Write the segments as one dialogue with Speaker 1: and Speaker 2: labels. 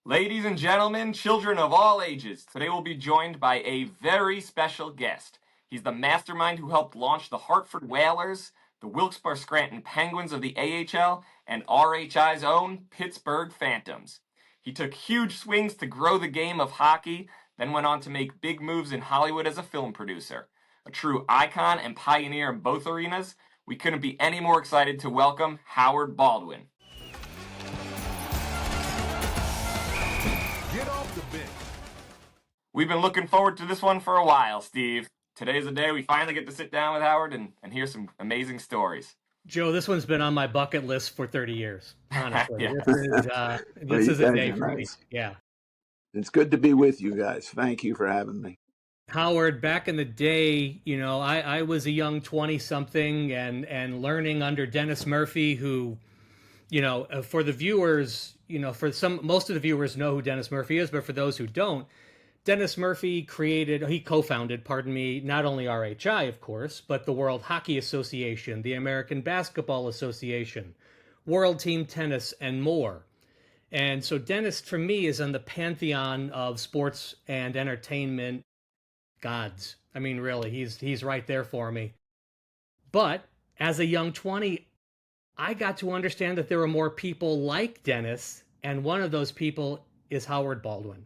Speaker 1: Ladies and gentlemen, children of all ages, today we'll be joined by a very special guest. He's the mastermind who helped launch the Hartford Whalers, the Wilkes-Barre-Scranton Penguins of the AHL, and RHI's own Pittsburgh Phantoms. He took huge swings to grow the game of hockey, then went on to make big moves in Hollywood as a film producer. A true icon and pioneer in both arenas, we couldn't be any more excited to welcome Howard Baldwin.
Speaker 2: Get off the bench.
Speaker 1: We've been looking forward to this one for a while, Steve. Today's the day we finally get to sit down with Howard and hear some amazing stories.
Speaker 3: Joe, this one's been on my bucket list for 30 years, honestly.
Speaker 1: Yeah.
Speaker 3: This is a day for me. Yeah.
Speaker 4: It's good to be with you guys. Thank you for having me.
Speaker 3: Howard, back in the day, I was a young 20-something and learning under Dennis Murphy, who, for the viewers, most of the viewers know who Dennis Murphy is, but for those who don't, Dennis Murphy co-founded, not only RHI, of course, but the World Hockey Association, the American Basketball Association, World Team Tennis, and more. And so Dennis, for me, is in the pantheon of sports and entertainment gods. I mean, really, he's right there for me. But as a young 20, I got to understand that there were more people like Dennis, and one of those people is Howard Baldwin.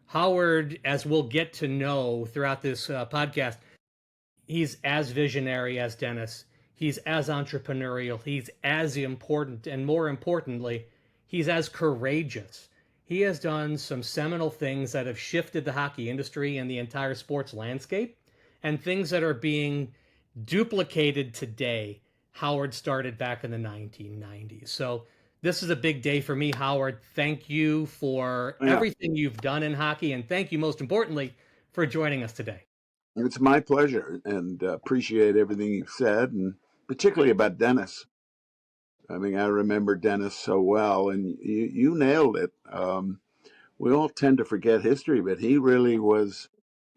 Speaker 3: Howard, as we'll get to know throughout this podcast, he's as visionary as Dennis. He's as entrepreneurial. He's as important, and more importantly, he's as courageous. He has done some seminal things that have shifted the hockey industry and the entire sports landscape, and things that are being duplicated today. Howard started back in the 1990s. So this is a big day for me, Howard. Thank you for everything you've done in hockey, and thank you, most importantly, for joining us today.
Speaker 4: It's my pleasure, and appreciate everything you've said, and particularly about Dennis. I mean, I remember Dennis so well, and you nailed it. We all tend to forget history, but he really was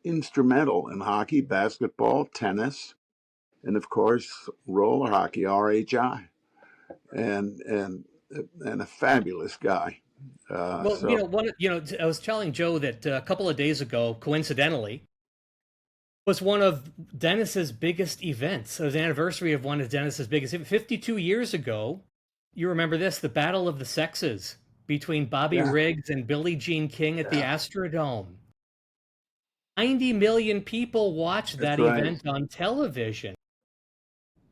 Speaker 4: instrumental in hockey, basketball, tennis, and of course, roller hockey, RHI, and a fabulous guy.
Speaker 3: I was telling Joe that a couple of days ago, coincidentally, was one of Dennis's biggest events. It was the anniversary of one of Dennis's biggest events. 52 years ago, you remember this, the Battle of the Sexes between Bobby Riggs and Billie Jean King at the Astrodome. 90 million people watched that event on television.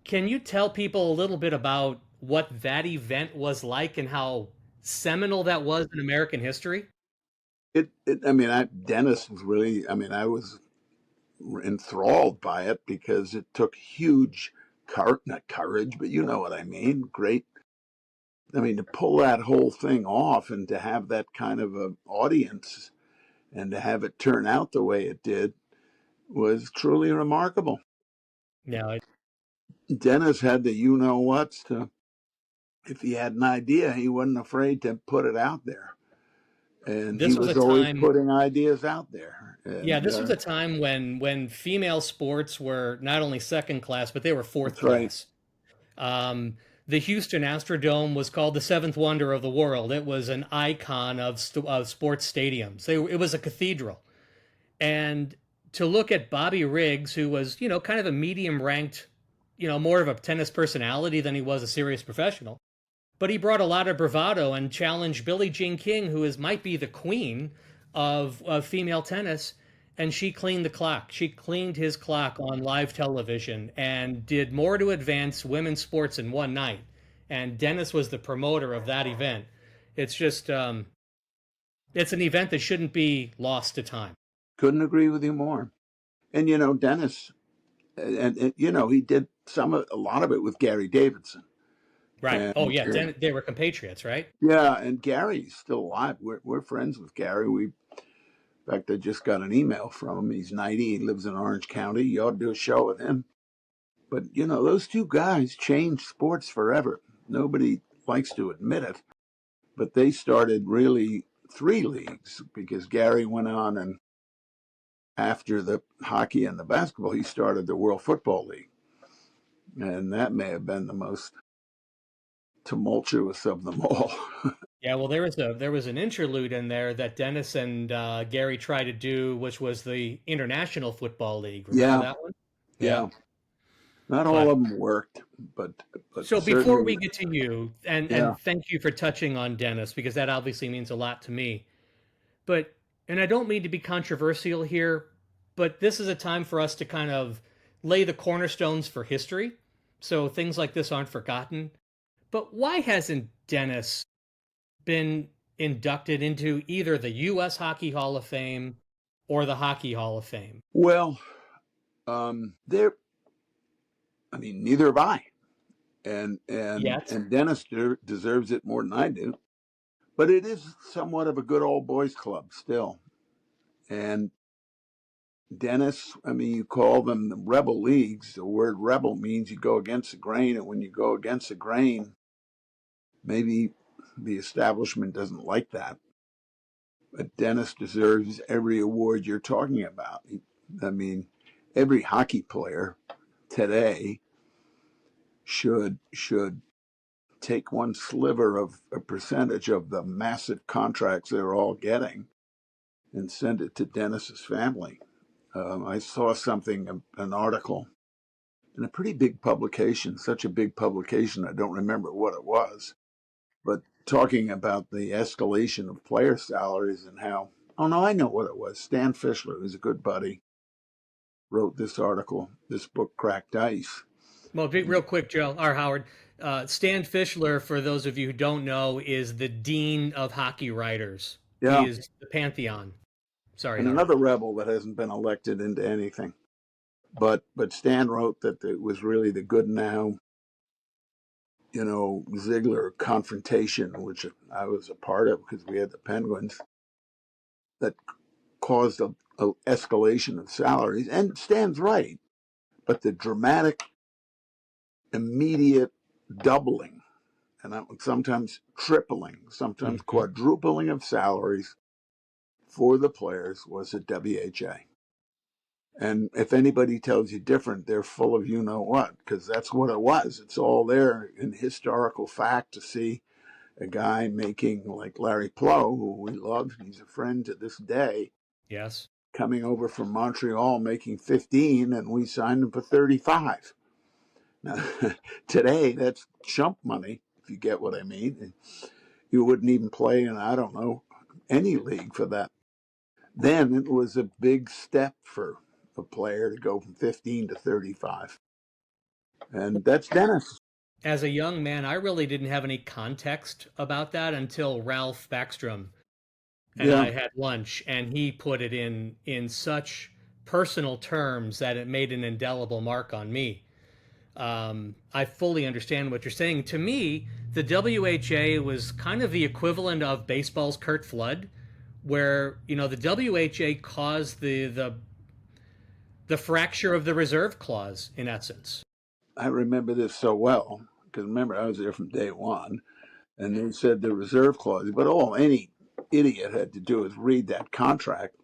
Speaker 3: Can you tell people a little bit about what that event was like and how seminal that was in American history?
Speaker 4: Dennis was really, I was enthralled by it because it took huge, not courage, but you know what I mean, to pull that whole thing off and to have that kind of an audience and to have it turn out the way it did was truly remarkable.
Speaker 3: Yeah.
Speaker 4: Dennis had the you-know-whats to, if he had an idea, he wasn't afraid to put it out there. And he was always putting ideas out there. And,
Speaker 3: this was a time when female sports were not only second class, but they were fourth class. The Houston Astrodome was called the seventh wonder of the world. It was an icon of sports stadiums. It was a cathedral. And to look at Bobby Riggs, who was, kind of a medium-ranked, more of a tennis personality than he was a serious professional, but he brought a lot of bravado and challenged Billie Jean King, who might be the queen of female tennis, and she cleaned the clock. She cleaned his clock on live television and did more to advance women's sports in one night. And Dennis was the promoter of that event. It's just, it's an event that shouldn't be lost to time.
Speaker 4: Couldn't agree with you more. And, Dennis, and he did a lot of it with Gary Davidson.
Speaker 3: Right. They were compatriots, right?
Speaker 4: Yeah, and Gary's still alive. We're friends with Gary. In fact, I just got an email from him. He's 90. He lives in Orange County. You ought to do a show with him. But, those two guys changed sports forever. Nobody likes to admit it. But they started really 3 leagues because Gary went on, and after the hockey and the basketball, he started the World Football League. And that may have been the most tumultuous of them all.
Speaker 3: Yeah, well, there was an interlude in there that Dennis and Gary tried to do, which was the International Football League. Remember
Speaker 4: Yeah,
Speaker 3: that one? Yeah.
Speaker 4: yeah. Not all
Speaker 3: But
Speaker 4: of them worked, but
Speaker 3: so before we
Speaker 4: certainly,
Speaker 3: get to you,
Speaker 4: yeah.
Speaker 3: and thank you for touching on Dennis because that obviously means a lot to me. But and I don't mean to be controversial here, but this is a time for us to kind of lay the cornerstones for history, so things like this aren't forgotten. But why hasn't Dennis been inducted into either the U.S. Hockey Hall of Fame or the Hockey Hall of Fame
Speaker 4: Well, there. I mean, neither have I,
Speaker 3: yet?
Speaker 4: and Dennis deserves it more than I do. But it is somewhat of a good old boys club still, and Dennis, I mean, you call them the rebel leagues. The word rebel means you go against the grain, and when you go against the grain, maybe the establishment doesn't like that. But Dennis deserves every award you're talking about. I mean, every hockey player today should take one sliver of a percentage of the massive contracts they're all getting and send it to Dennis's family. I saw something, an article in a pretty big publication, such a big publication, I don't remember what it was, but talking about the escalation of player salaries and how, oh no, I know what it was. Stan Fischler, who's a good buddy, wrote this article, this book, Cracked Ice.
Speaker 3: Well, real quick, Joe or Howard. Stan Fischler, for those of you who don't know, is the dean of hockey writers. He
Speaker 4: Yeah.
Speaker 3: is the pantheon. Sorry,
Speaker 4: And
Speaker 3: Howard.
Speaker 4: another rebel that hasn't been elected into anything. But Stan wrote that it was really the good now, Ziegler confrontation, which I was a part of because we had the Penguins, that caused a escalation of salaries. And Stan's right, but the dramatic, immediate doubling, and sometimes tripling, sometimes quadrupling of salaries for the players was at WHA. And if anybody tells you different, they're full of you know what, because that's what it was. It's all there in historical fact to see a guy making, like Larry Plow, who we love, he's a friend to this day,
Speaker 3: Yes.
Speaker 4: coming over from Montreal making 15, and we signed him for 35. Now, today, that's chump money, if you get what I mean. You wouldn't even play in, I don't know, any league for that. Then it was a big step for a player to go from 15 to 35. And that's Dennis.
Speaker 3: As a young man, I really didn't have any context about that until Ralph Backstrom and
Speaker 4: Yeah,
Speaker 3: I had lunch, and he put it in such personal terms that it made an indelible mark on me. I fully understand what you're saying. To me, the WHA was kind of the equivalent of baseball's Curt Flood, where the WHA caused the fracture of the reserve clause in essence.
Speaker 4: I remember this so well because remember, I was there from day one, and they said the reserve clause, but all any idiot had to do is read that contract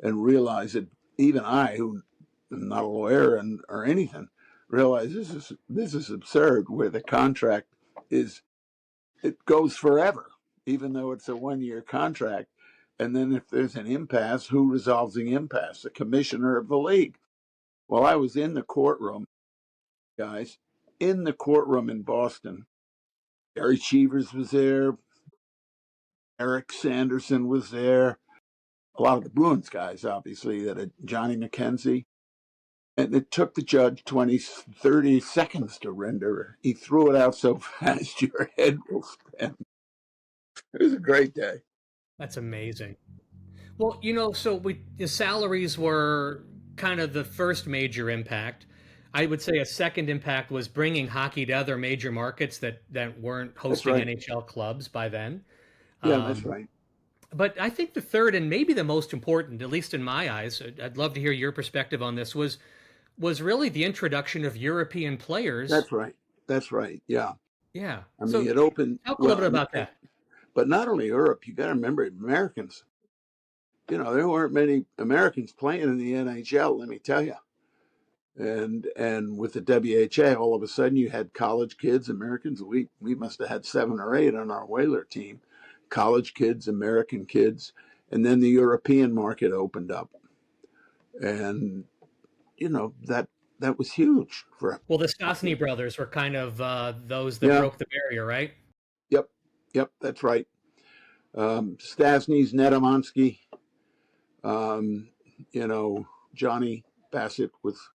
Speaker 4: and realize that even I, who am not a lawyer or anything, realize this is absurd. Where the contract is, it goes forever, even though it's a 1 year contract. And then if there's an impasse, who resolves the impasse? The commissioner of the league. Well, I was in the courtroom, guys, in the courtroom in Boston. Gary Cheevers was there. Eric Sanderson was there. A lot of the Bruins guys, obviously, that had Johnny McKenzie. And it took the judge 20, 30 seconds to render. He threw it out so fast your head will spin. It was a great day.
Speaker 3: That's amazing. Well, so the salaries were kind of the first major impact. I would say a second impact was bringing hockey to other major markets that weren't
Speaker 4: That's
Speaker 3: hosting
Speaker 4: right.
Speaker 3: NHL clubs by then.
Speaker 4: Yeah, that's
Speaker 3: Um,
Speaker 4: right.
Speaker 3: but I think the third and maybe the most important, at least in my eyes, I'd love to hear your perspective on this, was really the introduction of European players.
Speaker 4: That's right. That's right. Yeah.
Speaker 3: Yeah.
Speaker 4: I mean,
Speaker 3: So
Speaker 4: it opened,
Speaker 3: talk a little bit about that.
Speaker 4: but not only Europe, you got to remember Americans. There weren't many Americans playing in the NHL, let me tell you. And with the WHA, all of a sudden you had college kids, Americans. We must have had 7 or 8 on our Whaler team. college kids, American kids, and then the European market opened up, and that was huge for
Speaker 3: Well, the Stosny
Speaker 4: hockey.
Speaker 3: brothers were kind of those that
Speaker 4: Yeah,
Speaker 3: broke the barrier, right?
Speaker 4: yep, yep, that's right. Stasny's, Nedomansky, um, Johnny Bassett was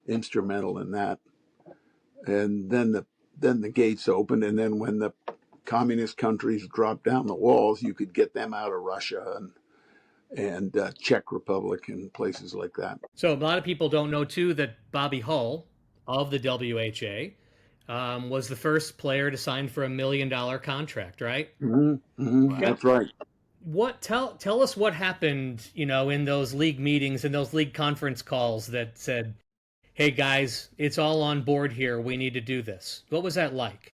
Speaker 4: instrumental in that, and then the gates opened, and then when the communist countries dropped down the walls, you could get them out of Russia and Czech Republic and places like that.
Speaker 3: So a lot of people don't know too that Bobby Hull of the WHA was the first player to sign for $1 million contract, right? Yep.
Speaker 4: That's right.
Speaker 3: Tell us what happened, in those league meetings and those league conference calls that said, "Hey guys, it's all on board here. We need to do this." What was that like?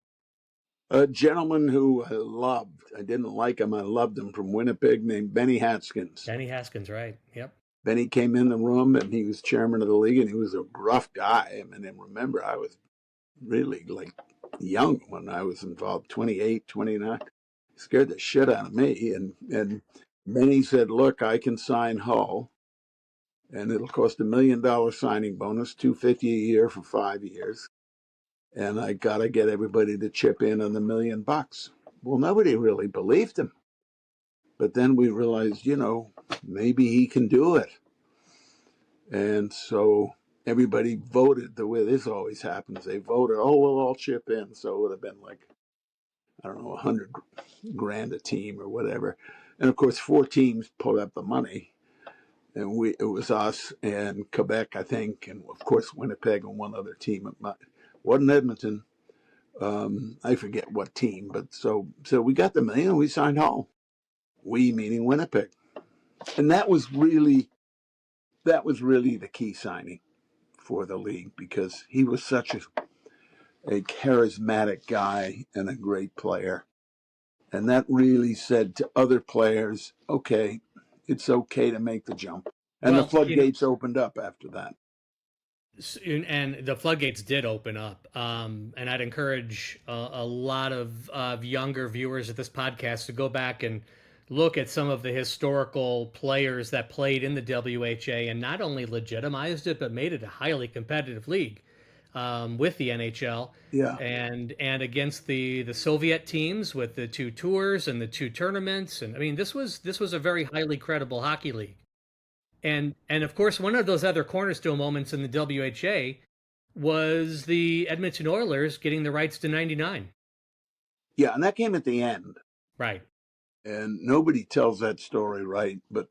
Speaker 4: A gentleman who I loved, I didn't like him, I loved him, from Winnipeg, named Benny Haskins.
Speaker 3: Benny Haskins, right? Yep.
Speaker 4: Benny came in the room, and he was chairman of the league, and he was a gruff guy. I mean, and remember, I was really like young when I was involved, 28, 29. Scared the shit out of me. And Benny said, "Look, I can sign Hull, and it'll cost $1 million signing bonus, $250 a year for 5 years. And I got to get everybody to chip in on the $1 million." Well, nobody really believed him. But then we realized, maybe he can do it. And so everybody voted the way this always happens. They voted, "Oh, we'll all chip in." So it would have been like, I don't know, 100 grand a team or whatever. And of course, 4 teams put up the money. And it was us and Quebec, I think, and of course Winnipeg and one other team. It wasn't Edmonton. I forget what team, but so we got the $1 million. We signed Hull. We meaning Winnipeg, and that was really the key signing for the league, because he was such a charismatic guy and a great player, and that really said to other players, "Okay, it's okay to make the jump." And the
Speaker 3: Well,
Speaker 4: floodgates opened up after that.
Speaker 3: and the floodgates did open up. And I'd encourage a lot of younger viewers of this podcast to go back and look at some of the historical players that played in the WHA and not only legitimized it, but made it a highly competitive league with the NHL.
Speaker 4: Yeah.
Speaker 3: And against the Soviet teams with the 2 tours and the 2 tournaments. And I mean, this was a very highly credible hockey league. And of course, one of those other cornerstone moments in the WHA was the Edmonton Oilers getting the rights to 99.
Speaker 4: Yeah, and that came at the end.
Speaker 3: Right.
Speaker 4: And nobody tells that story right, but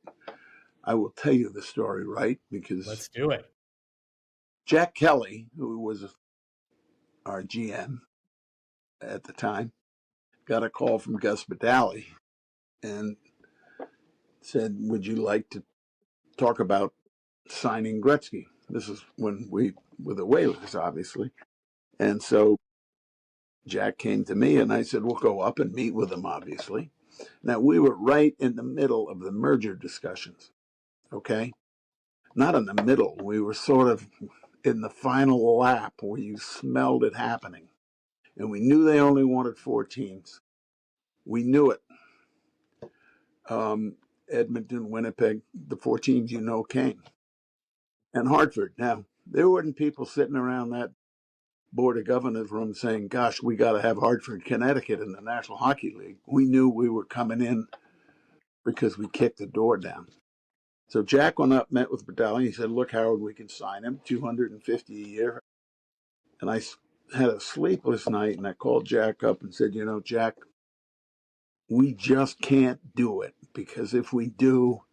Speaker 4: I will tell you the story right, because
Speaker 3: Let's do it.
Speaker 4: Jack Kelly, who was our GM at the time, got a call from Gus Badali and said, "Would you like to talk about signing Gretzky?" This is when we were the Whalers, obviously. And so Jack came to me, and I said, "We'll go up and meet with him," obviously. Now, we were right in the middle of the merger discussions, okay? Not in the middle. We were sort of in the final lap where you smelled it happening. And we knew they only wanted 4 teams. We knew it. Edmonton, Winnipeg, the 4 teams came. And Hartford. Now, there weren't people sitting around that Board of Governors room saying, "Gosh, we got to have Hartford, Connecticut in the National Hockey League." We knew we were coming in because we kicked the door down. So Jack went up, met with Badali. He said, "Look, Howard, we can sign him, $250 a year." And I had a sleepless night, and I called Jack up and said, "Jack, we just can't do it, because if we do,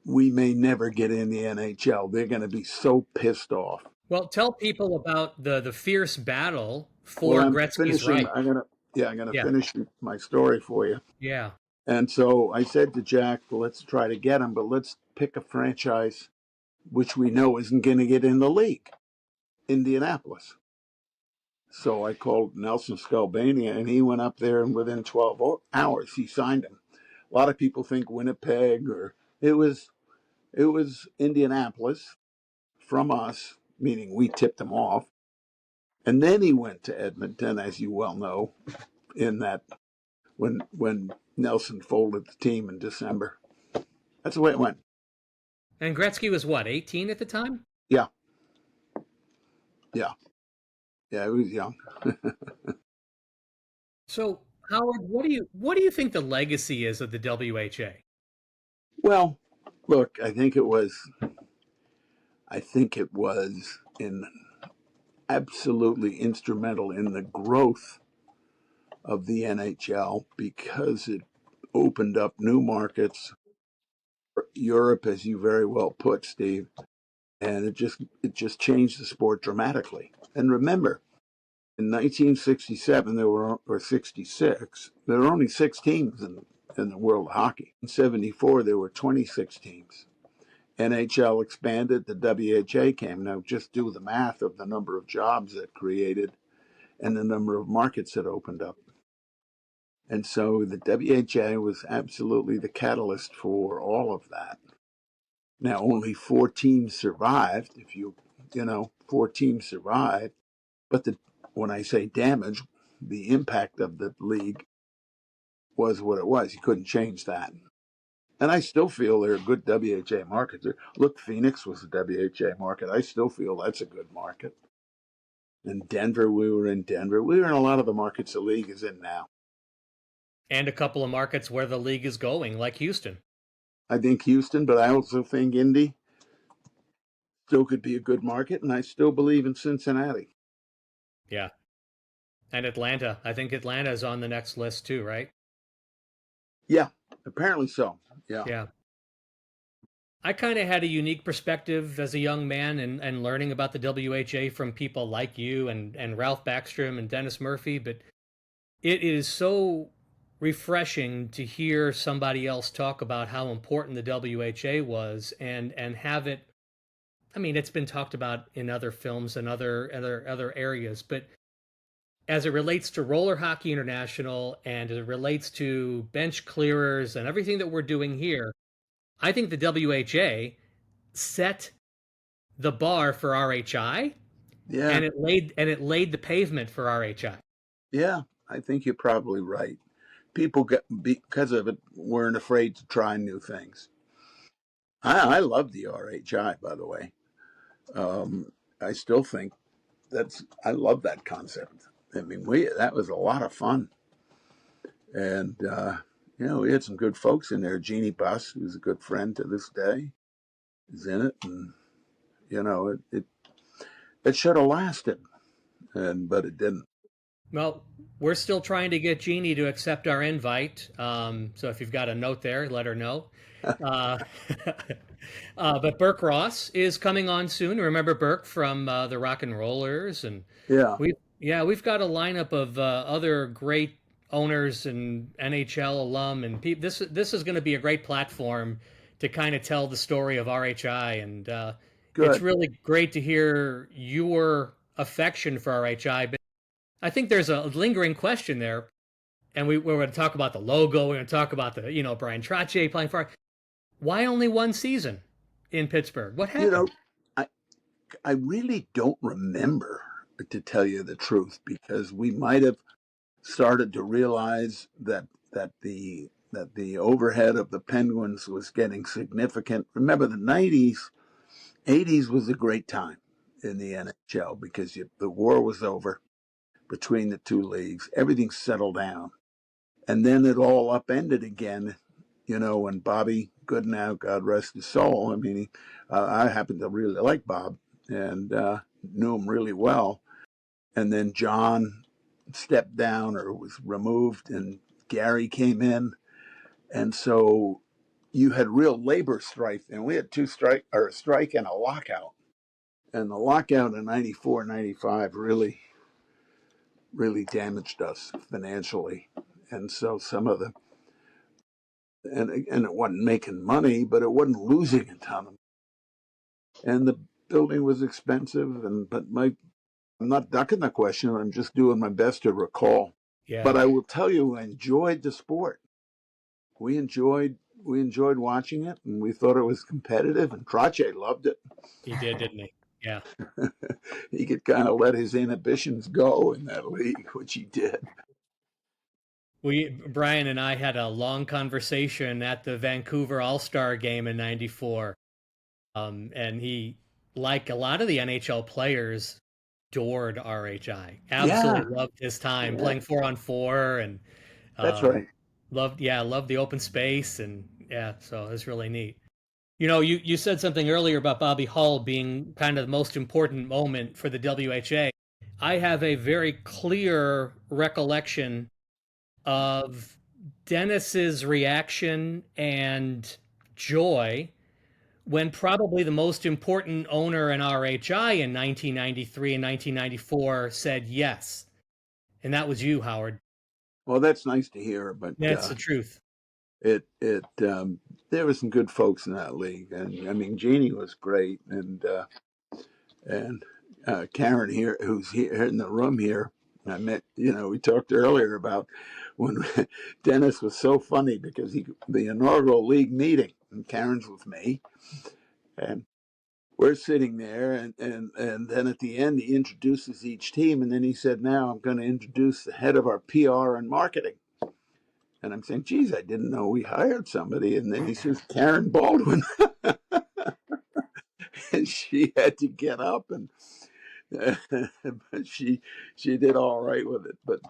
Speaker 4: we may never get in the NHL. They're going to be so pissed off."
Speaker 3: Well, tell people about the fierce battle for
Speaker 4: I'm
Speaker 3: Gretzky's
Speaker 4: finishing.
Speaker 3: right.
Speaker 4: I'm gonna
Speaker 3: Yeah.
Speaker 4: finish my story for you.
Speaker 3: Yeah.
Speaker 4: And so I said to Jack, "Well, let's try to get him, but let's pick a franchise which we know isn't going to get in the league, Indianapolis." So I called Nelson Skalbania, and he went up there, and within 12 hours, he signed him. A lot of people think Winnipeg, or it was Indianapolis from us, meaning we tipped him off. And then he went to Edmonton, as you well know, in that when Nelson folded the team in December. That's the way it went.
Speaker 3: And Gretzky was what, 18 at the time?
Speaker 4: Yeah, yeah, yeah. He was young.
Speaker 3: So, Howard, what do you think the legacy is of the WHA?
Speaker 4: Well, look, I think it was in absolutely instrumental in the growth of the NHL because it opened up new markets, Europe, as you very well put, Steve, and it just changed the sport dramatically. And remember, in 1967 or 66, there were only 6 teams in the world of hockey. In 74, there were 26 teams. NHL expanded, the WHA came. Now, just do the math of the number of jobs that created and the number of markets that opened up. And so the WHA was absolutely the catalyst for all of that. Now, only 4 teams survived. Four teams survived. But when I say damage, the impact of the league was what it was. You couldn't change that. And I still feel they're a good WHA market. Look, Phoenix was a WHA market. I still feel that's a good market. In Denver, we were in Denver. We were in a lot of the markets the league is in now.
Speaker 3: And a couple of markets where the league is going, like Houston.
Speaker 4: I think Houston, but I also think Indy still could be a good market, and I still believe in Cincinnati.
Speaker 3: Yeah. And Atlanta. I think Atlanta is on the next list too, right?
Speaker 4: Yeah, apparently so. Yeah.
Speaker 3: Yeah. I kind of had a unique perspective as a young man and learning about the WHA from people like you and Ralph Backstrom and Dennis Murphy, but it is so refreshing to hear somebody else talk about how important the WHA was and have it. I mean, it's been talked about in other films and other areas, but as it relates to Roller Hockey International and as it relates to bench clearers and everything that we're doing here, I think the WHA set the bar for RHI,
Speaker 4: Yeah.
Speaker 3: and it laid the pavement for RHI.
Speaker 4: Yeah, I think you're probably right. People, because of it, weren't afraid to try new things. I love the RHI, by the way. I still think I love that concept. I mean, that was a lot of fun. And, we had some good folks in there. Jeannie Buss, who's a good friend to this day, is in it. And, it should have lasted, but it didn't.
Speaker 3: Well, we're still trying to get Jeannie to accept our invite. So if you've got a note there, let her know. Uh, but Burke Ross is coming on soon. Remember Burke from the Rock and Rollers, and
Speaker 4: Yeah.
Speaker 3: we've got a lineup of other great owners and NHL alum, and this is going to be a great platform to kind of tell the story of RHI, and it's really great to hear your affection for RHI. But I think there's a lingering question there, and we're going to talk about the logo. We're going to talk about the Brian Trottier playing for. Why only one season in Pittsburgh? What happened?
Speaker 4: I really don't remember, to tell you the truth, because we might have started to realize that the overhead of the Penguins was getting significant. Remember, the 90s, 80s was a great time in the NHL because the war was over between the two leagues. Everything settled down. And then it all upended again, when Bobby Goodenow, God rest his soul. I mean, I happen to really like Bob and knew him really well. And then John stepped down or was removed, and Gary came in. And so you had real labor strife, and we had a strike and a lockout. And the lockout in 94, 95 really, really damaged us financially. And so and it wasn't making money, but it wasn't losing a ton of money. And the building was expensive, but I'm not ducking the question. I'm just doing my best to recall.
Speaker 3: Yeah.
Speaker 4: But I will tell you, I enjoyed the sport. We enjoyed watching it, and we thought it was competitive. And Trottier loved it.
Speaker 3: He did, didn't he? Yeah.
Speaker 4: He could kind of let his inhibitions go in that league, which he did.
Speaker 3: Brian and I had a long conversation at the Vancouver All-Star game in '94. And he, like a lot of the NHL players, adored RHI.
Speaker 4: Yeah,
Speaker 3: Absolutely loved his time
Speaker 4: yeah,
Speaker 3: playing 4-on-4 and
Speaker 4: that's
Speaker 3: um,
Speaker 4: right.
Speaker 3: loved the open space. And yeah, so it's really neat. You know, you said something earlier about Bobby Hull being kind of the most important moment for the WHA. I have a very clear recollection of Dennis's reaction and joy when probably the most important owner in RHI in 1993 and 1994 said yes. And that was you, Howard.
Speaker 4: Well, that's nice to hear, but
Speaker 3: That's the truth.
Speaker 4: it there were some good folks in that league, and I mean Jeannie was great, and Karen here, who's here in the room here. I met, we talked earlier about when Dennis was so funny because the inaugural league meeting, and Karen's with me, and we're sitting there, and then at the end he introduces each team, and then he said, "Now I'm going to introduce the head of our PR and marketing." And I'm saying, "Geez, I didn't know we hired somebody." And then he says, "Karen Baldwin," and she had to get up, and but she did all right with it. But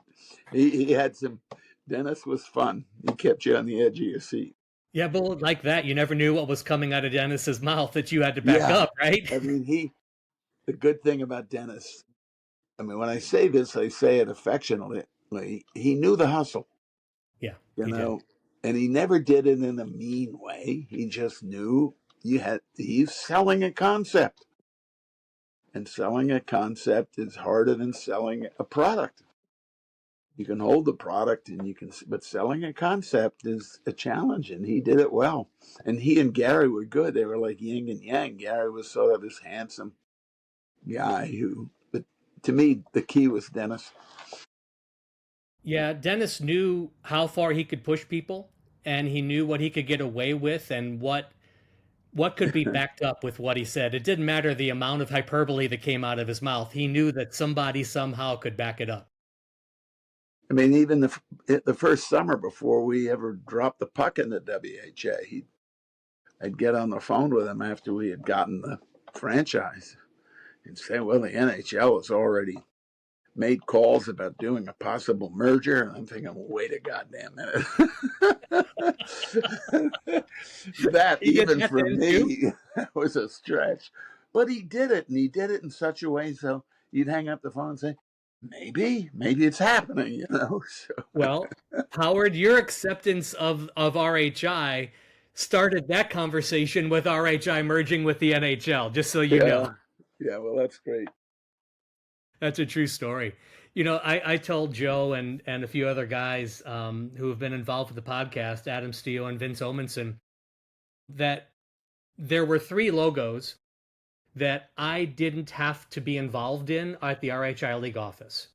Speaker 4: he had some. Dennis was fun. He kept you on the edge of your seat.
Speaker 3: Yeah, but like that, you never knew what was coming out of Dennis's mouth that you had to back
Speaker 4: Yeah,
Speaker 3: up, right?
Speaker 4: I mean the good thing about Dennis. I mean, when I say this, I say it affectionately. He knew the hustle,
Speaker 3: Yeah,
Speaker 4: you
Speaker 3: he did.
Speaker 4: know, and he never did it in a mean way. He just knew he's selling a concept, and selling a concept is harder than selling a product. You can hold the product but selling a concept is a challenge, and he did it well. And he and Gary were good. They were like yin and yang. Gary was sort of this handsome guy but to me, the key was Dennis.
Speaker 3: Yeah, Dennis knew how far he could push people and he knew what he could get away with and what could be backed up with what he said. It didn't matter the amount of hyperbole that came out of his mouth. He knew that somebody somehow could back it up.
Speaker 4: I mean, even the first summer before we ever dropped the puck in the WHA, I'd get on the phone with him after we had gotten the franchise and say, "Well, the NHL has already made calls about doing a possible merger." And I'm thinking, well, wait a goddamn minute. That,
Speaker 3: He did
Speaker 4: even
Speaker 3: that
Speaker 4: for
Speaker 3: then too?
Speaker 4: me, was a stretch. But he did it, and he did it in such a way so you'd hang up the phone and say, maybe it's happening. So,
Speaker 3: Well, Howard, your acceptance of RHI started that conversation with RHI merging with the NHL, just so you know.
Speaker 4: yeah, yeah. Well, that's great.
Speaker 3: That's a true story. You know, I told Joe and a few other guys who have been involved with the podcast, Adam Steele and Vince Omenson, that there were three logos that I didn't have to be involved in at the RHI League office.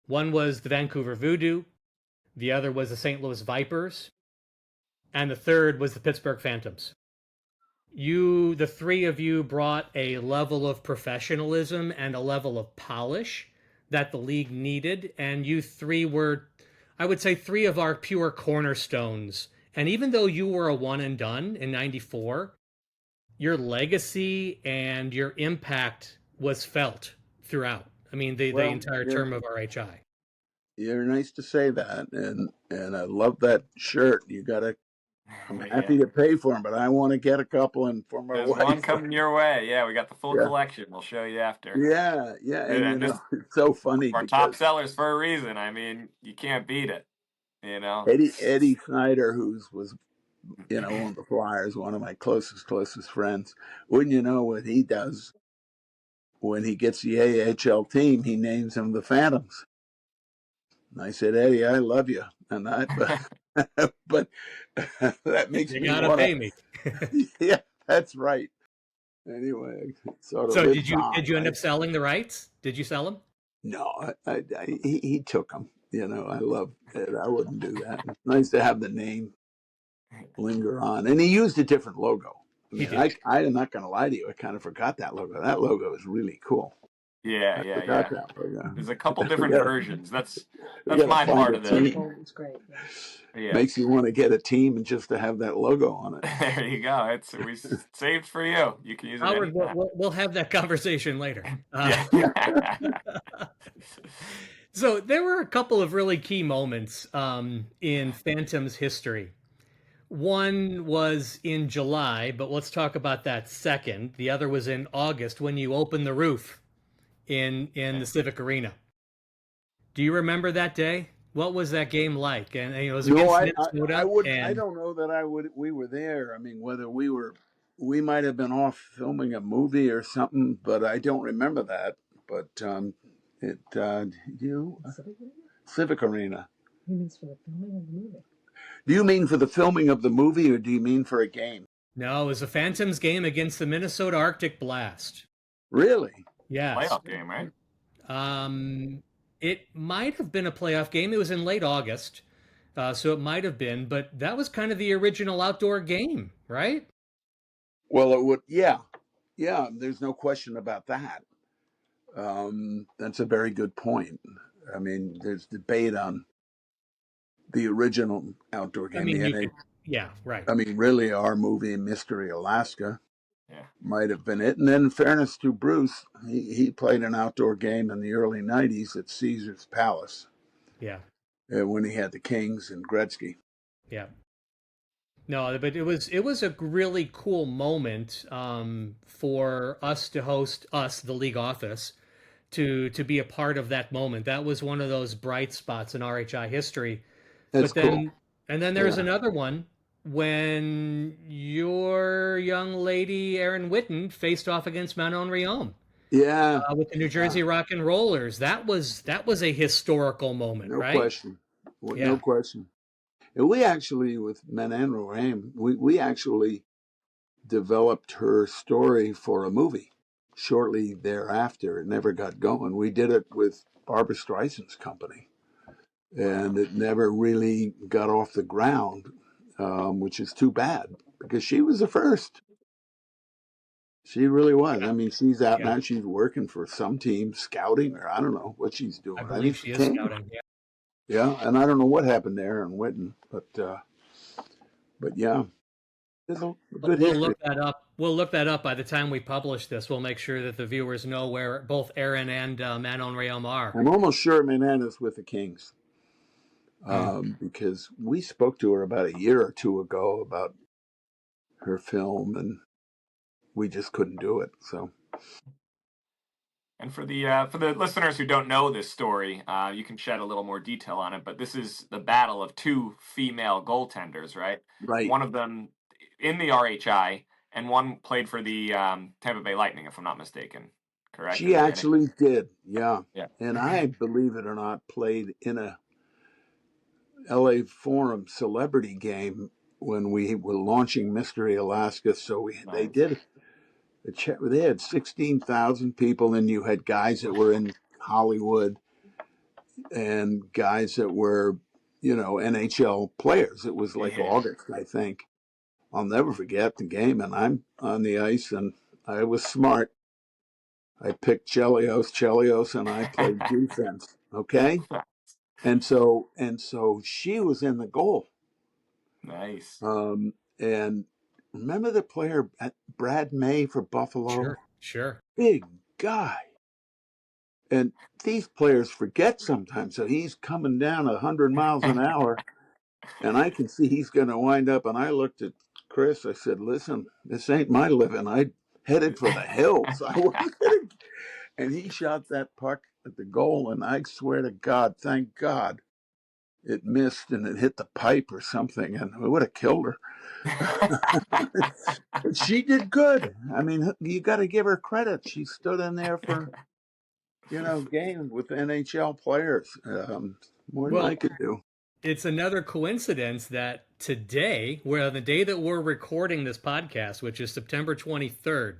Speaker 3: One was the Vancouver Voodoo, the other was the St. Louis Vipers, and the third was the Pittsburgh Phantoms. The three of you, brought a level of professionalism and a level of polish that the league needed, and you three were, I would say, three of our pure cornerstones. And even though you were a one and done in '94, your legacy and your impact was felt throughout. I mean, the
Speaker 4: Well,
Speaker 3: entire term of RHI.
Speaker 4: you're nice to say that, and I love that shirt. I'm
Speaker 1: Yeah.
Speaker 4: happy to pay for them, but I want to get a couple and for my
Speaker 1: There's one
Speaker 4: wife.
Speaker 1: coming your way. Yeah, we got the full
Speaker 4: Yeah,
Speaker 1: collection. We'll show you after.
Speaker 4: yeah, and
Speaker 1: And just
Speaker 4: it's so funny
Speaker 1: our top
Speaker 4: because
Speaker 1: sellers for a reason. I mean, you can't beat it.
Speaker 4: Eddie Snyder, was one of the Flyers, one of my closest friends. Wouldn't you know what he does when he gets the AHL team? He names them the Phantoms. And I said, "Eddie, I love you," and but that makes
Speaker 3: You
Speaker 4: me
Speaker 3: gotta
Speaker 4: want
Speaker 3: pay me.
Speaker 4: to. Yeah, that's right. Anyway, it sort of
Speaker 3: So
Speaker 4: lives on,
Speaker 3: did you end
Speaker 4: right?
Speaker 3: up selling the rights? Did you sell them?
Speaker 4: No, he took them. I love it. I wouldn't do that. It's nice to have the name linger on. And he used a different logo. I
Speaker 3: He
Speaker 4: mean,
Speaker 3: did.
Speaker 4: I'm not going to lie to you. I kind of forgot that logo. That logo is really cool.
Speaker 1: Yeah,
Speaker 4: I
Speaker 1: yeah,
Speaker 4: forgot
Speaker 1: yeah.
Speaker 4: that. But,
Speaker 1: There's a couple
Speaker 4: we
Speaker 1: different
Speaker 4: gotta,
Speaker 1: versions. That's
Speaker 4: we gotta
Speaker 1: my
Speaker 4: find
Speaker 1: part
Speaker 4: a
Speaker 1: of the
Speaker 4: team.
Speaker 2: It's great.
Speaker 1: yeah.
Speaker 4: Makes you want to get a team and just to have that logo on it.
Speaker 1: There you go. It's we saved for you. You can use it
Speaker 3: Howard,
Speaker 1: anytime.
Speaker 3: we'll have that conversation later.
Speaker 1: Yeah.
Speaker 3: So there were a couple of really key moments in Phantom's history. One was in July, but let's talk about that second. The other was in August when you opened the roof in the Civic Arena. Do you remember that day? What was that game like? And it was
Speaker 4: No,
Speaker 3: against Minnesota.
Speaker 4: I don't know that we were there. I mean, whether we might have been off filming a movie or something, but I don't remember that. But Civic Arena.
Speaker 2: He means for the filming of the movie.
Speaker 4: Do you mean for the filming of the movie, or do you mean for a game?
Speaker 3: No, it was a Phantoms game against the Minnesota Arctic Blast.
Speaker 4: Really?
Speaker 3: Yes.
Speaker 1: Playoff game, right?
Speaker 3: It might have been a playoff game. It was in late August, so it might have been. But that was kind of the original outdoor game, right?
Speaker 4: Well, it would. Yeah. There's no question about that. That's a very good point. I mean, there's debate on the original outdoor game.
Speaker 3: I mean, yeah, right.
Speaker 4: I mean, really, our movie Mystery Alaska
Speaker 1: Yeah.
Speaker 4: might have been it. And then, in fairness to Bruce, he played an outdoor game in the early '90s at Caesar's Palace.
Speaker 3: Yeah.
Speaker 4: When he had the Kings and Gretzky.
Speaker 3: Yeah. No, but it was a really cool moment for us to host the league office to be a part of that moment. That was one of those bright spots in RHI history.
Speaker 4: That's cool.
Speaker 3: And then there's another one when your young lady Erin Witten faced off against Manon Rhéaume.
Speaker 4: Yeah,
Speaker 3: with the New Jersey Rock and Rollers. That was a historical moment,
Speaker 4: no
Speaker 3: right?
Speaker 4: question. No question. And we actually, with Manon Rhéaume, we actually developed her story for a movie shortly thereafter. It never got going. We did it with Barbra Streisand's company, and it never really got off the ground, which is too bad because she was the first. She really was. I mean, she's out now. She's working for some team, scouting, or I don't know what she's doing.
Speaker 3: I believe she is scouting. Yeah.
Speaker 4: Yeah, and I don't know what happened there in Witten, but yeah, there's a good history.
Speaker 3: Look that up. We'll look that up by the time we publish this. We'll make sure that the viewers know where both Erin and Manon Rhéaume are.
Speaker 4: I'm almost sure Manon is with the Kings because we spoke to her about a year or two ago about her film, and we just couldn't do it. So.
Speaker 1: And for the listeners who don't know this story, you can shed a little more detail on it. But this is the battle of two female goaltenders, right?
Speaker 4: Right.
Speaker 1: One of them in the RHI, and one played for the Tampa Bay Lightning, if I'm not mistaken. Correct?
Speaker 4: She actually did, yeah.
Speaker 1: Yeah.
Speaker 4: And I, believe it or not, played in a LA Forum celebrity game when we were launching Mystery Alaska. So they did. They had 16,000 people, and you had guys that were in Hollywood and guys that were, NHL players. It was like August, I think. I'll never forget the game, and I'm on the ice, and I was smart. I picked Chelios, and I played defense. Okay, and so she was in the goal.
Speaker 1: Nice.
Speaker 4: And remember the player Brad May for Buffalo?
Speaker 3: Sure.
Speaker 4: Big guy. And these players forget sometimes. So he's coming down 100 miles an hour, and I can see he's going to wind up. And I looked at Chris. I said, "Listen, this ain't my living. I headed for the hills." And he shot that puck at the goal, and I swear to God, thank God, it missed and it hit the pipe or something, and it would have killed her. But she did good. I mean, you got to give her credit. She stood in there for, games with NHL players. More than I could do.
Speaker 3: It's another coincidence that today, the day that we're recording this podcast, which is September 23rd,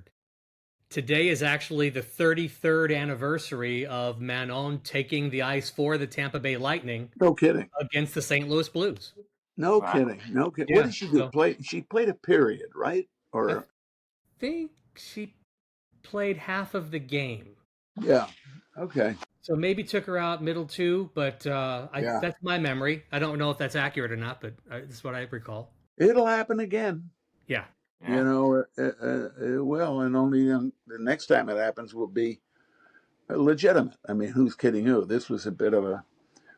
Speaker 3: today is actually the 33rd anniversary of Manon taking the ice for the Tampa Bay Lightning.
Speaker 4: No kidding.
Speaker 3: Against the St. Louis Blues.
Speaker 4: No kidding. Yeah, what did she do? She played a period, right? Or
Speaker 3: I think she played half of the game.
Speaker 4: Yeah. Okay.
Speaker 3: So maybe took her out middle two, but
Speaker 4: Yeah.
Speaker 3: that's my memory. I don't know if that's accurate or not, but that's what I recall.
Speaker 4: It'll happen again.
Speaker 3: Yeah,
Speaker 4: You
Speaker 1: Yeah.
Speaker 4: know, it will, and only the next time it happens will be legitimate. I mean, who's kidding who? This was a bit of a,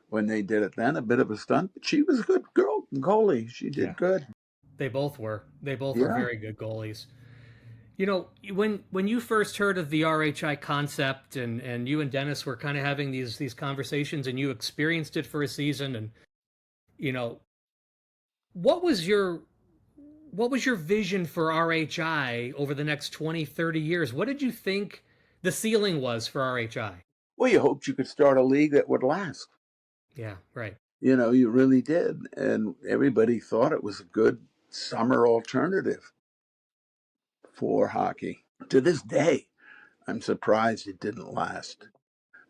Speaker 4: when they did it then, a bit of a stunt. But she was a good girl, goalie. She
Speaker 3: yeah.
Speaker 4: did good.
Speaker 3: They both were. They both were
Speaker 4: Yeah.
Speaker 3: very good goalies. You know, when you first heard of the RHI concept, and you and Dennis were kind of having these conversations, and you experienced it for a season, and you know, what was your vision for RHI over the next 20, 30 years? What did you think the ceiling was for RHI?
Speaker 4: Well, you hoped you could start a league that would last.
Speaker 3: Yeah, right.
Speaker 4: You know, you really did. And everybody thought it was a good summer alternative for hockey. To this day, I'm surprised it didn't last.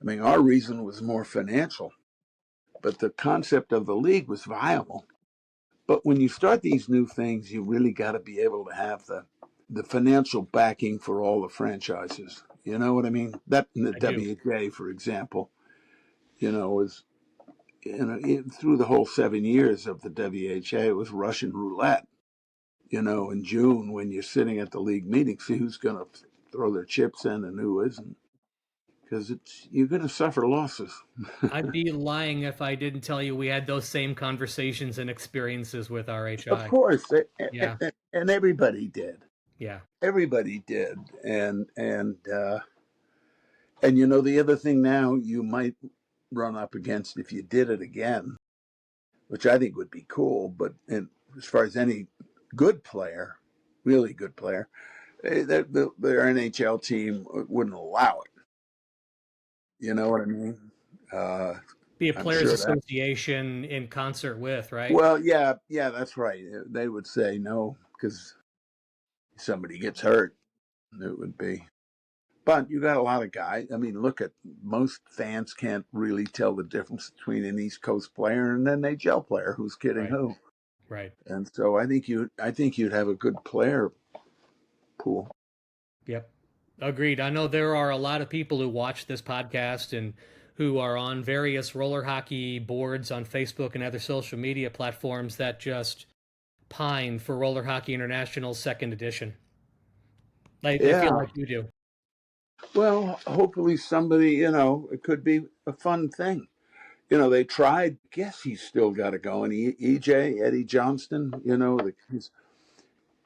Speaker 4: I mean, our reason was more financial, but the concept of the league was viable. But when you start these new things, you really got to be able to have the financial backing for all the franchises. You know what I mean? That in the
Speaker 3: I do.
Speaker 4: WJ, for example, was through the whole 7 years of the WHA, it was Russian roulette. In June when you're sitting at the league meeting, see who's going to throw their chips in and who isn't, because you're going to suffer losses.
Speaker 3: I'd be lying if I didn't tell you we had those same conversations and experiences with
Speaker 4: Of
Speaker 3: RHI.
Speaker 4: course,
Speaker 3: Yeah,
Speaker 4: and everybody did.
Speaker 3: yeah,
Speaker 4: Everybody did, and the other thing now you might run up against if you did it again, which I think would be cool. But as far as any good player, really good player, their NHL team wouldn't allow it. You know what I mean? Uh,
Speaker 3: be a
Speaker 4: I'm
Speaker 3: players'
Speaker 4: sure that.
Speaker 3: association in concert with, right?
Speaker 4: Well, yeah, that's right. They would say no because somebody gets hurt. It would be. But you got a lot of guys. I mean, look at most fans can't really tell the difference between an East Coast player and an NHL player. Who's kidding
Speaker 3: Right,
Speaker 4: who?
Speaker 3: right.
Speaker 4: And so I think you'd have a good player pool.
Speaker 3: Yep. Agreed. I know there are a lot of people who watch this podcast and who are on various roller hockey boards on Facebook and other social media platforms that just pine for Roller Hockey International's second edition. They feel
Speaker 4: Yeah.
Speaker 3: like you do.
Speaker 4: Well, hopefully somebody, it could be a fun thing. They tried. I guess he's still got to go. And EJ Eddie Johnston, he's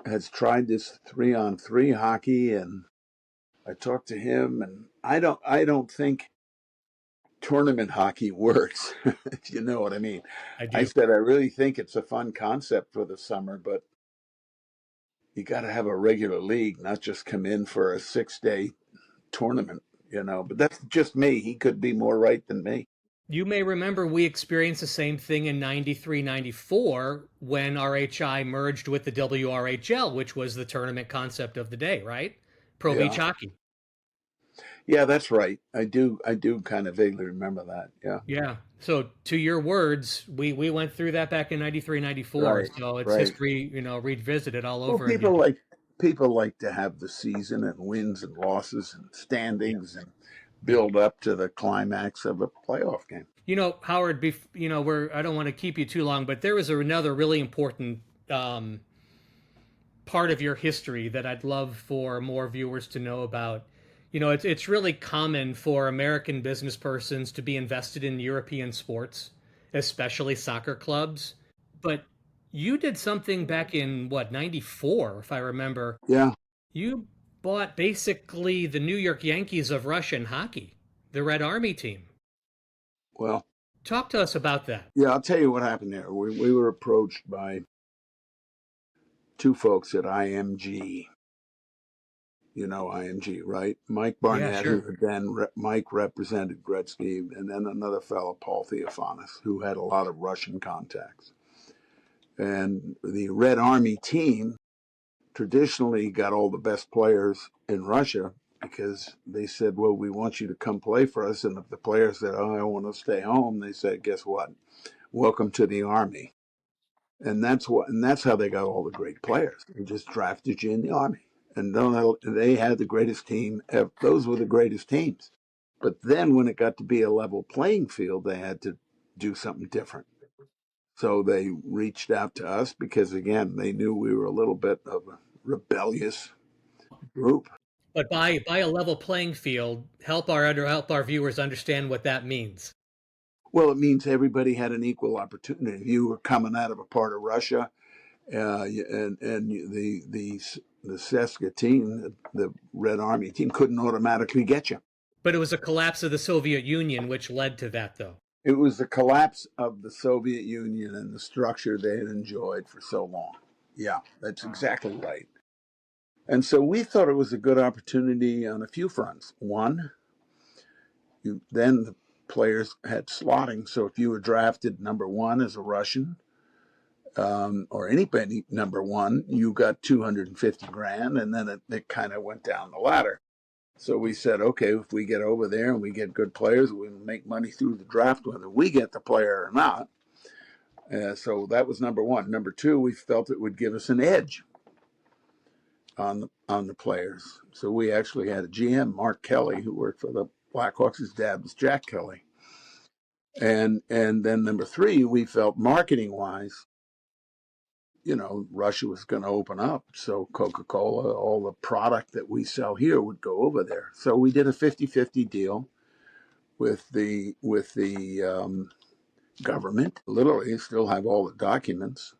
Speaker 4: has tried this 3-on-3 hockey, and I talked to him, and I don't think tournament hockey works. You know what I mean?
Speaker 3: I
Speaker 4: I
Speaker 3: do.
Speaker 4: said I really think it's a fun concept for the summer, but you got to have a regular league, not just come in for a 6-day tournament. But that's just me. He could be more right than me.
Speaker 3: You may remember we experienced the same thing in 93, 94 when RHI merged with the WRHL, which was the tournament concept of the day, right? Pro Beach
Speaker 4: Yeah.
Speaker 3: Hockey.
Speaker 4: Yeah, that's right. I do kind of vaguely remember that. Yeah.
Speaker 3: Yeah. So to your words, we went through that back in 93, 94.
Speaker 4: Right.
Speaker 3: So it's
Speaker 4: Right.
Speaker 3: history, revisited all
Speaker 4: Well,
Speaker 3: over again.
Speaker 4: people like to have the season and wins and losses and
Speaker 3: Yeah.
Speaker 4: standings and build up to the climax of a playoff game.
Speaker 3: Howard, I don't want to keep you too long, but there was another really important part of your history that I'd love for more viewers to know about. It's really common for American business persons to be invested in European sports, especially soccer clubs. But you did something back in what, 94, if I remember.
Speaker 4: Yeah.
Speaker 3: You bought basically the New York Yankees of Russian hockey, the Red Army team.
Speaker 4: Well,
Speaker 3: Talk to us about that.
Speaker 4: yeah, I'll tell you what happened there. We were approached by two folks at IMG. You know IMG, right? Mike Barnett,
Speaker 3: Yeah, sure.
Speaker 4: who then Mike represented Gretzky, and then another fellow, Paul Theophanis, who had a lot of Russian contacts. And the Red Army team traditionally got all the best players in Russia because they said, well, we want you to come play for us. And if the players said, oh, I want to stay home, they said, guess what? Welcome to the Army. And that's how they got all the great players. They just drafted you in the Army. And they had the greatest team ever. Those were the greatest teams. But then when it got to be a level playing field, they had to do something different. So they reached out to us because, again, they knew we were a little bit of a rebellious group.
Speaker 3: But by a level playing field, help our viewers understand what that means.
Speaker 4: Well, it means everybody had an equal opportunity. If you were coming out of a part of Russia, and the Seska team, the Red Army team, couldn't automatically get you.
Speaker 3: But it was a collapse of the Soviet Union which led to that, though.
Speaker 4: It was the collapse of the Soviet Union and the structure they had enjoyed for so long. Yeah, that's exactly right. And so we thought it was a good opportunity on a few fronts. One, then the players had slotting. So if you were drafted number one as a Russian, or anybody number one, you got 250 grand, and then it kind of went down the ladder. So we said, okay, if we get over there and we get good players, we'll make money through the draft, whether we get the player or not. So that was number one. Number two, we felt it would give us an edge on the players. So we actually had a GM, Mark Kelly, who worked for the Blackhawks. His dad was Jack Kelly. And then number three, we felt marketing-wise, Russia was going to open up. So Coca-Cola, all the product that we sell here would go over there. So we did a 50-50 deal with the government. Literally, still have all the documents,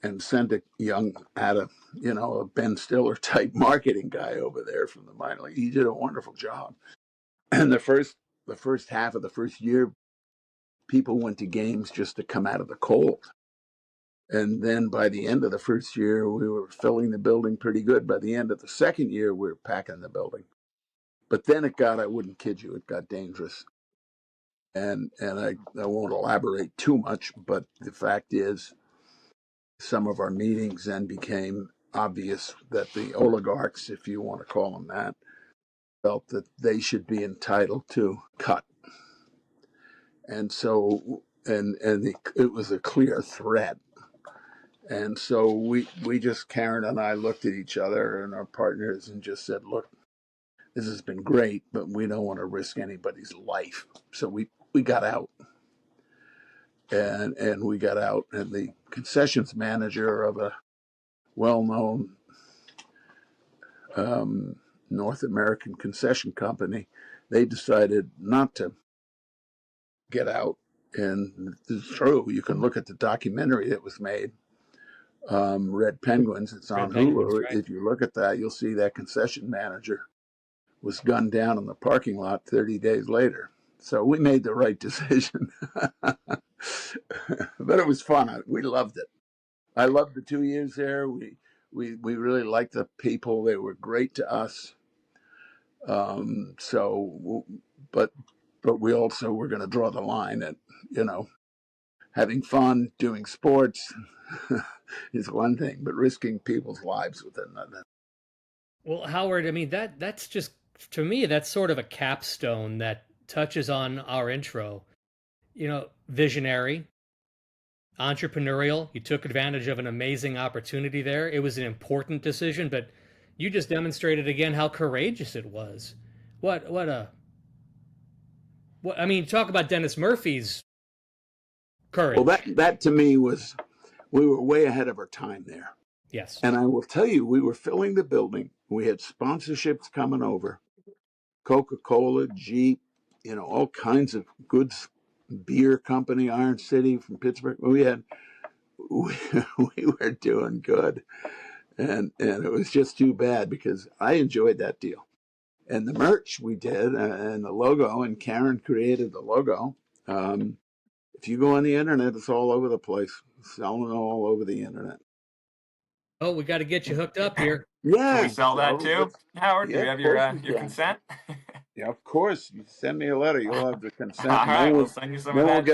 Speaker 4: and sent a Ben Stiller type marketing guy over there from the minor league. He did a wonderful job. And the first half of the first year, people went to games just to come out of the cold. And then by the end of the first year, we were filling the building pretty good. By the end of the second year, we were packing the building. But then I wouldn't kid you, it got dangerous. And I won't elaborate too much, but the fact is, some of our meetings then became obvious that the oligarchs, if you want to call them that, felt that they should be entitled to cut. And so, it was a clear threat. And so we just, Karen and I looked at each other and our partners and just said, look, this has been great, but we don't want to risk anybody's life. So we got out. And we got out, and the concessions manager of a well-known North American concession company, they decided not to get out. And it's true. You can look at the documentary that was made, Red Penguins. It's on Hulu. Right. If you look at that, you'll see that concession manager was gunned down in the parking lot 30 days later. So we made the right decision. But it was fun. We loved it. I loved the 2 years there. We really liked the people. They were great to us. But we also were going to draw the line at, having fun, doing sports is one thing, but risking people's lives with another.
Speaker 3: Well, Howard, I mean, that's just, to me, that's sort of a capstone that touches on our intro. Visionary, entrepreneurial. You took advantage of an amazing opportunity there. It was an important decision, but you just demonstrated again how courageous it was. What I mean, talk about Dennis Murphy's courage.
Speaker 4: Well, that to me was, we were way ahead of our time there.
Speaker 3: Yes.
Speaker 4: And I will tell you, we were filling the building. We had sponsorships coming over. Coca-Cola, Jeep, all kinds of goods, beer company, Iron City from Pittsburgh. We were doing good. And it was just too bad because I enjoyed that deal. And the merch we did, and the logo, and Karen created the logo. If you go on the internet, it's all over the place. Selling all over the internet.
Speaker 3: Oh, we got to get you hooked up here.
Speaker 4: Yeah.
Speaker 1: Can we sell that too, Howard? Do you have your consent?
Speaker 4: Yeah, of course. You send me a letter, you'll have the consent.
Speaker 1: All right, we'll send you some of that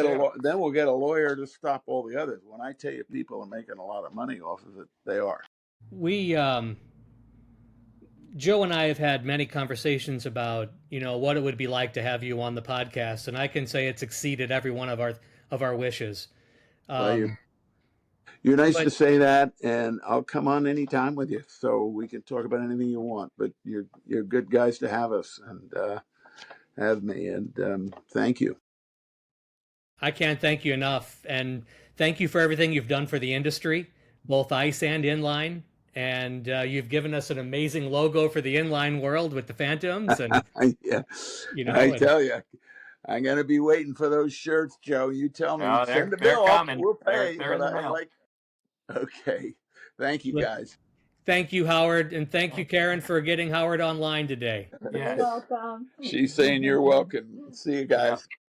Speaker 4: then we'll get a lawyer to stop all the others. When I tell you people are making a lot of money off of it, they are.
Speaker 3: We, Joe and I have had many conversations about, what it would be like to have you on the podcast, and I can say it's exceeded every one of our wishes.
Speaker 4: You're nice to say that, and I'll come on anytime with you, so we can talk about anything you want. But you're good guys to have us, have me, and thank you.
Speaker 3: I can't thank you enough. And thank you for everything you've done for the industry, both ice and inline. And you've given us an amazing logo for the inline world with the Phantoms. And,
Speaker 4: Yeah,
Speaker 3: I
Speaker 4: tell you, I'm going to be waiting for those shirts, Joe. You tell me, send the bill, we'll pay.
Speaker 1: They're
Speaker 4: but
Speaker 1: in the
Speaker 4: I'm
Speaker 1: mail.
Speaker 4: like, okay. Thank you, guys.
Speaker 3: Thank you, Howard. And thank you, Karen, for getting Howard online today.
Speaker 1: Yes.
Speaker 2: You're welcome.
Speaker 4: She's saying you're welcome. See you guys.